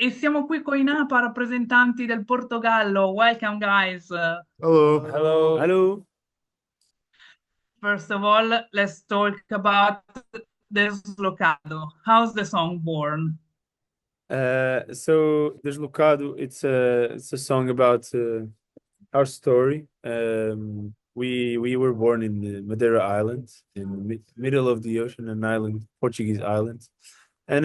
E siamo qui con i Napa, rappresentanti del Portogallo. Welcome, guys. Hello. Hello. Hello. First of all, let's talk about Deslocado. How's the song born? So Deslocado, it's a song about our story. We were born in the Madeira Island, in the middle of the ocean, an island, Portuguese island. And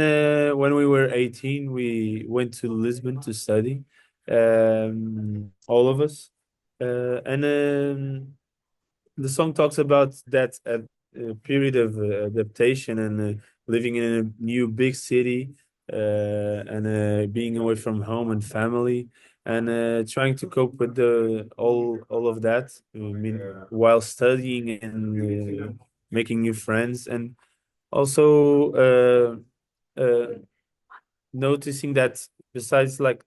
when we were 18, we went to Lisbon to study, all of us. And the song talks about that period of adaptation and living in a new big city, and being away from home and family, and trying to cope with the all of that, I mean, while studying and making new friends, and also noticing that besides like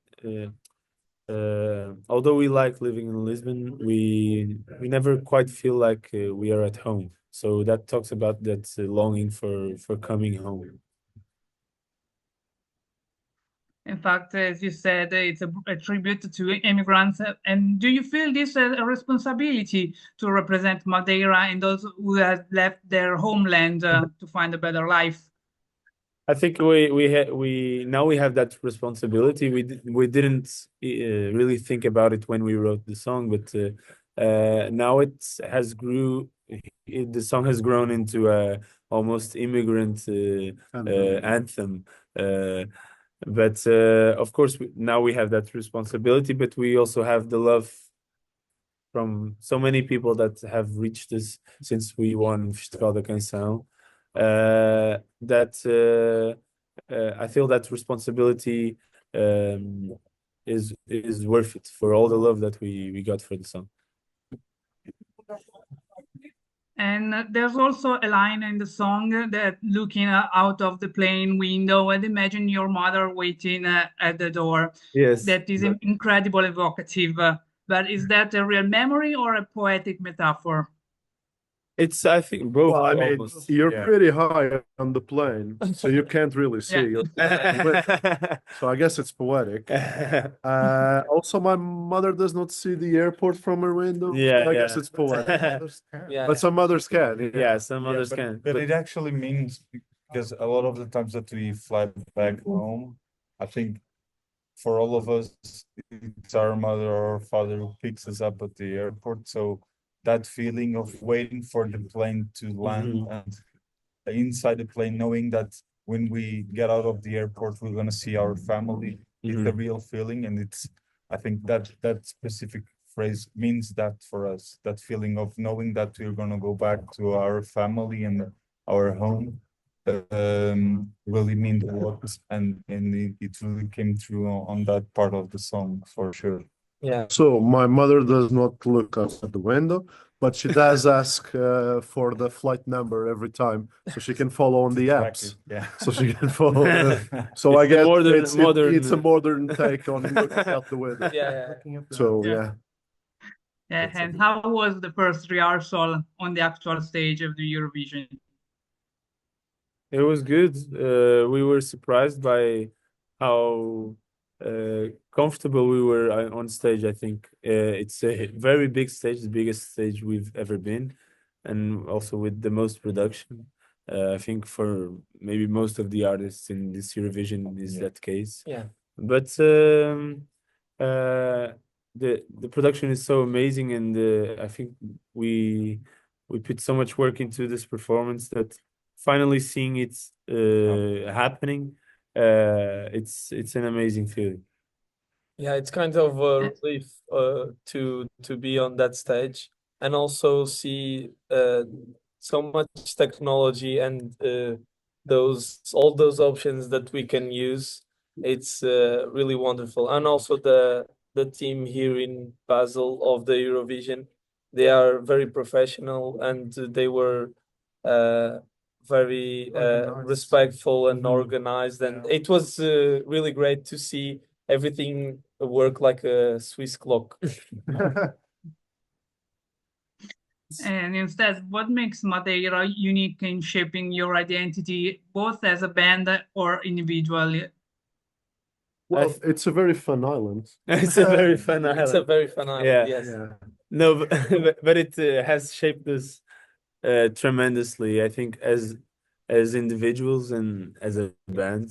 although we like living in Lisbon, we never quite feel like we are at home. So that talks about that longing for coming home. In fact, as you said, it's a tribute to immigrants. And do you feel this as a responsibility to represent Madeira and those who have left their homeland to find a better life? I think we now we have that responsibility. We didn't really think about it when we wrote the song, but now it has the song has grown into a almost immigrant anthem. But of course, now we have that responsibility, but we also have the love from so many people that have reached us since we won Festival da Canção. That I feel that responsibility is worth it for all the love that we got for the song. And there's also a line in the song that looking out of the plane window and imagine your mother waiting at the door. Yes. That is incredible evocative. But is that a real memory or a poetic metaphor? It's, I think, both. Well, I mean, almost. you're Yeah. pretty high on the plane, so you can't really see. So I guess it's poetic. Also, my mother does not see the airport from her window. Yeah, so I guess it's poetic. Yeah. But some mothers can. Yeah, some others but, can. But it actually means, because a lot of the times that we fly back home, I think for all of us, it's our mother or father who picks us up at the airport. So that feeling of waiting for the plane to land and inside the plane, knowing that when we get out of the airport, we're going to see our family, it's a real feeling. And I think that specific phrase means that for us, that feeling of knowing that we're going to go back to our family and our home, really means a lot. And it really came through on that part of the song for sure. Yeah. So my mother does not look out at the window, but she does ask for the flight number every time, so she can follow on the apps. Yeah. So she can follow. So I guess it's a modern take on looking out the window. Yeah. So yeah. Yeah, and how was the first rehearsal on the actual stage of the Eurovision? It was good. We were surprised by how comfortable we were on stage. I think it's a very big stage, the biggest stage we've ever been, and also with the most production. I think for maybe most of the artists in this Eurovision is that case. Yeah. But the production is so amazing, and I think we put so much work into this performance that finally seeing it happening, it's an amazing feeling. Yeah, it's kind of a relief to be on that stage and also see so much technology and all those options that we can use. It's really wonderful. And also the team here in Basel of the Eurovision, they are very professional and they were very respectful and organized, and it was really great to see everything work like a Swiss clock. And instead, what makes Madeira unique in shaping your identity, both as a band or individually? Well, th- it's a very fun island. it's a very fun It's a island. very fun island, Yeah. yes. Yeah. No, but it has shaped us tremendously. I think as individuals and as a band.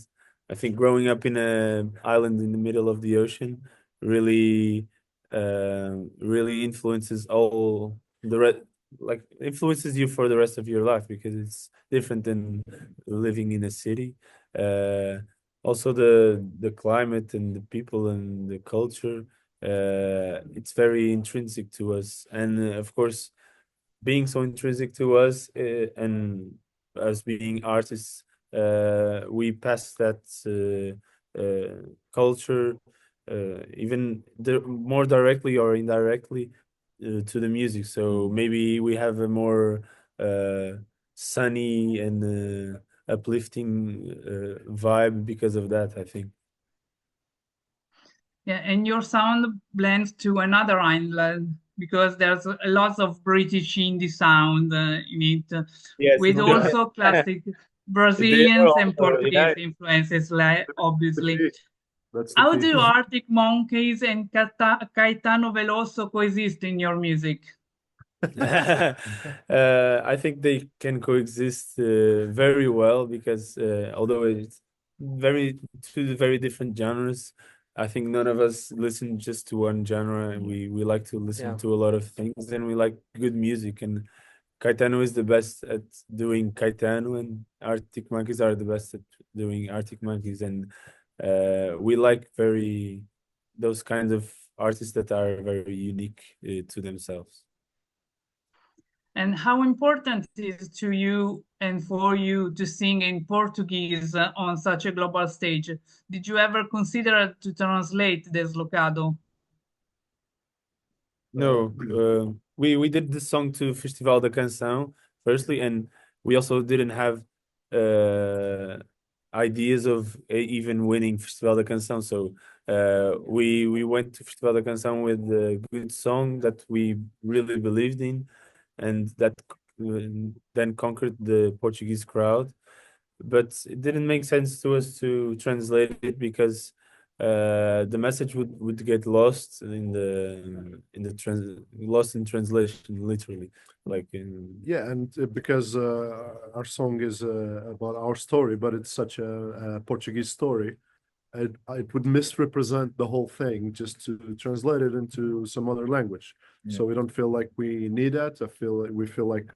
I think growing up in an island in the middle of the ocean really really influences all the like influences you for the rest of your life because it's different than living in a city. Uh, Also the climate and the people and the culture. It's very intrinsic to us, and of course being so intrinsic to us and as being artists, we pass that culture even more directly or indirectly to the music. So maybe we have a more uh, sunny and uplifting vibe because of that, I think. Yeah, and your sound blends to another island because there's a lot of British indie sound in it, Yes, with also classic they were Brazilians and also, Portuguese influences, like obviously. That's the How key. do Arctic Monkeys and Caetano Veloso coexist in your music? I think they can coexist very well because although it's two very different genres, I think none of us listen just to one genre. And we like to listen Yeah. to a lot of things, and we like good music. And Caetano is the best at doing Caetano, and Arctic Monkeys are the best at doing Arctic Monkeys. And we like very those kinds of artists that are very unique to themselves. And how important is it to you and for you to sing in Portuguese on such a global stage? Did you ever consider to translate Deslocado? No, we did the song to Festival da Canção firstly, and we also didn't have uh, ideas of even winning Festival da Canção. So we went to Festival da Canção with a good song that we really believed in, and that then conquered the Portuguese crowd. But it didn't make sense to us to translate it because the message would get lost in the lost in translation, literally, like in Yeah, and because our song is about our story, but it's such a Portuguese story, it would misrepresent the whole thing just to translate it into some other language. Yeah. So we don't feel like we need that. We feel like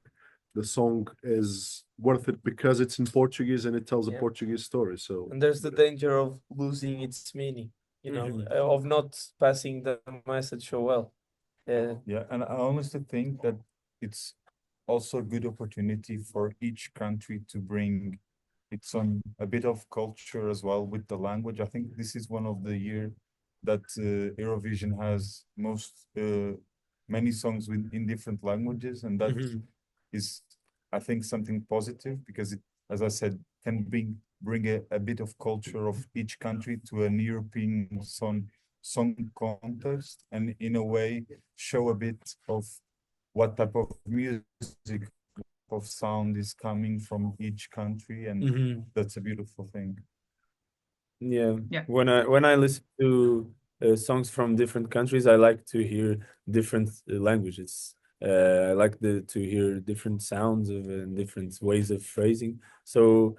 the song is worth it because it's in Portuguese and it tells a Yeah. Portuguese story. So And there's the danger of losing its meaning, of not passing the message so well. Yeah, and I honestly think that it's also a good opportunity for each country to bring its own a bit of culture as well with the language. I think this is one of the year that Eurovision has most many songs in different languages, and that is, I think, something positive because it, as I said, can bring a bit of culture of each country to an European song contest, and in a way show a bit of what type of music of sound is coming from each country, and that's a beautiful thing. Yeah. Yeah. When I listen to songs from different countries, I like to hear different languages. I like to hear different sounds of and different ways of phrasing. So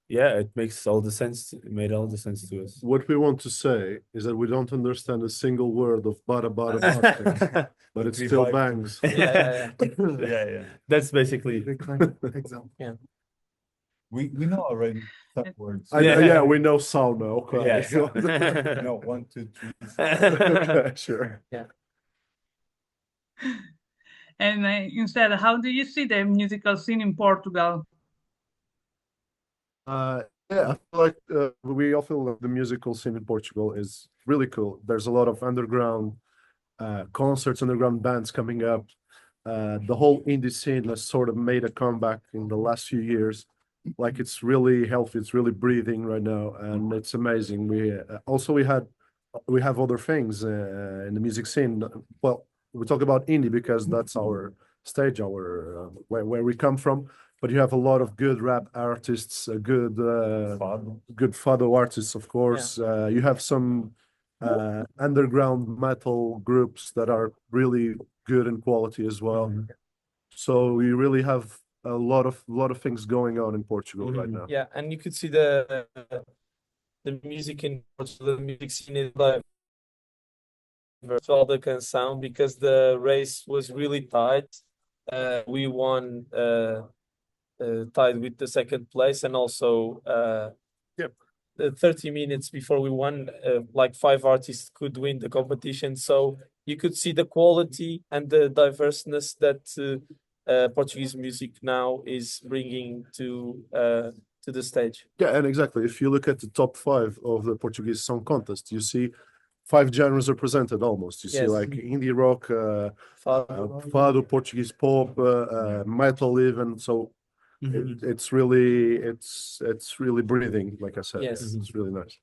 yeah, it makes all the sense. It made all the sense to us. what we want to say is that we don't understand a single word of bada bada bada, but it We still vibe to bangs. Yeah. Yeah. That's basically Example. Yeah. We know already some words. Yeah, we know sound now. Okay. Yes. No, 1, 2, 3. Okay, sure. And instead, how do you see the musical scene in Portugal? Yeah, I feel like we all feel like the musical scene in Portugal is really cool. There's a lot of underground concerts, underground bands coming up. The whole indie scene has sort of made a comeback in the last few years. Like it's really healthy, it's really breathing right now, and it's amazing. We have other things in the music scene. Well, we talk about indie because that's our stage, our where we come from. but you have a lot of good rap artists, a good Fado. good fado artists, of course. You have some underground metal groups that are really good in quality as well. So we really have a lot of things going on in Portugal right now. Yeah, and you could see the music in Portugal, the music scene is like Festival da Canção, because the race was really tight. We won tied with the second place, and also the 30 minutes before we won, like 5 artists could win the competition. So you could see the quality and the diverseness that Portuguese music now is bringing to the stage. Yeah, and exactly. If you look at the top 5 of the Portuguese Song Contest, you see 5 genres represented almost. You see like indie rock, fado, Portuguese pop, metal even. So it's really breathing, like I said. It's really nice.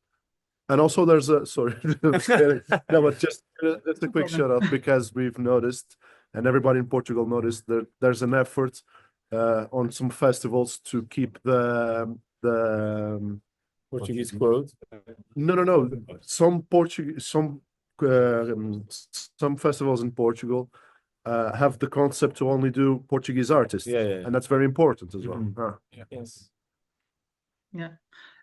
And also there's a sorry no, but just a quick shout out, because we've noticed, and everybody in Portugal noticed, that there's an effort on some festivals to keep the Portuguese quote. No. Some festivals in Portugal have the concept to only do Portuguese artists. And that's very important as well. Yes. Yeah.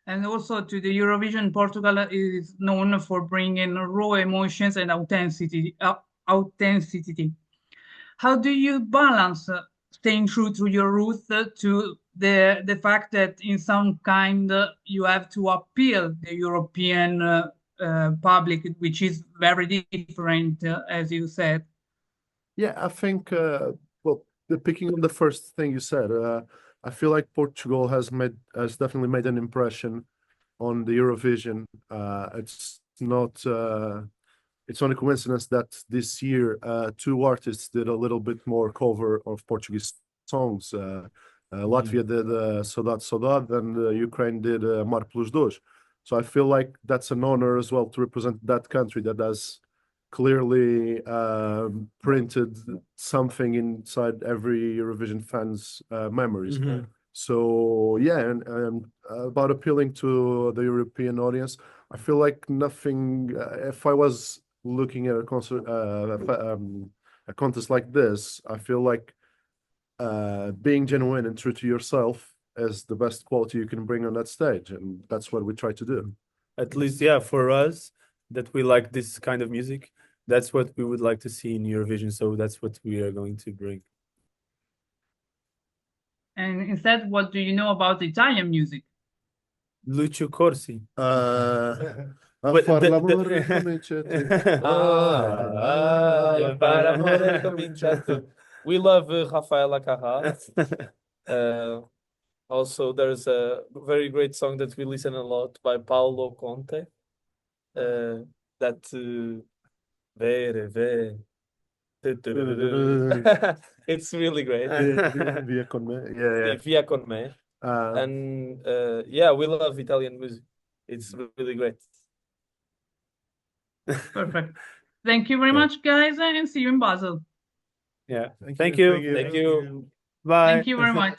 And also to the Eurovision, Portugal is known for bringing raw emotions and authenticity. How do you balance staying true to your roots to the fact that in some kind you have to appeal the European public, which is very different, as you said? Yeah, I think, well, picking on the first thing you said, I feel like Portugal has definitely made an impression on the Eurovision. It's not a coincidence that this year 2 artists did a little bit more cover of Portuguese songs. Latvia did Saudade Saudade, and Ukraine did Mar pelos Dois. So I feel like that's an honor as well to represent that country that has clearly printed something inside every Eurovision fan's memories. So yeah, and about appealing to the European audience, I feel like nothing. If I was looking at a concert, a contest like this, I feel like being genuine and true to yourself is the best quality you can bring on that stage, and that's what we try to do. At least, yeah, for us, that we like this kind of music, that's what we would like to see in Eurovision. So that's what we are going to bring. And instead, what do you know about Italian music? Lucio Corsi. But we love Rafaela Carrà. Also, there's a very great song that we listen a lot by Paolo Conte. That Vere. It's really great. Via con me. Via con me. And yeah, we love Italian music. It's really great. Perfect. Thank you very much, guys, and see you in Basel. Yeah. Thank you. Thank you. Bye. Thank you very much.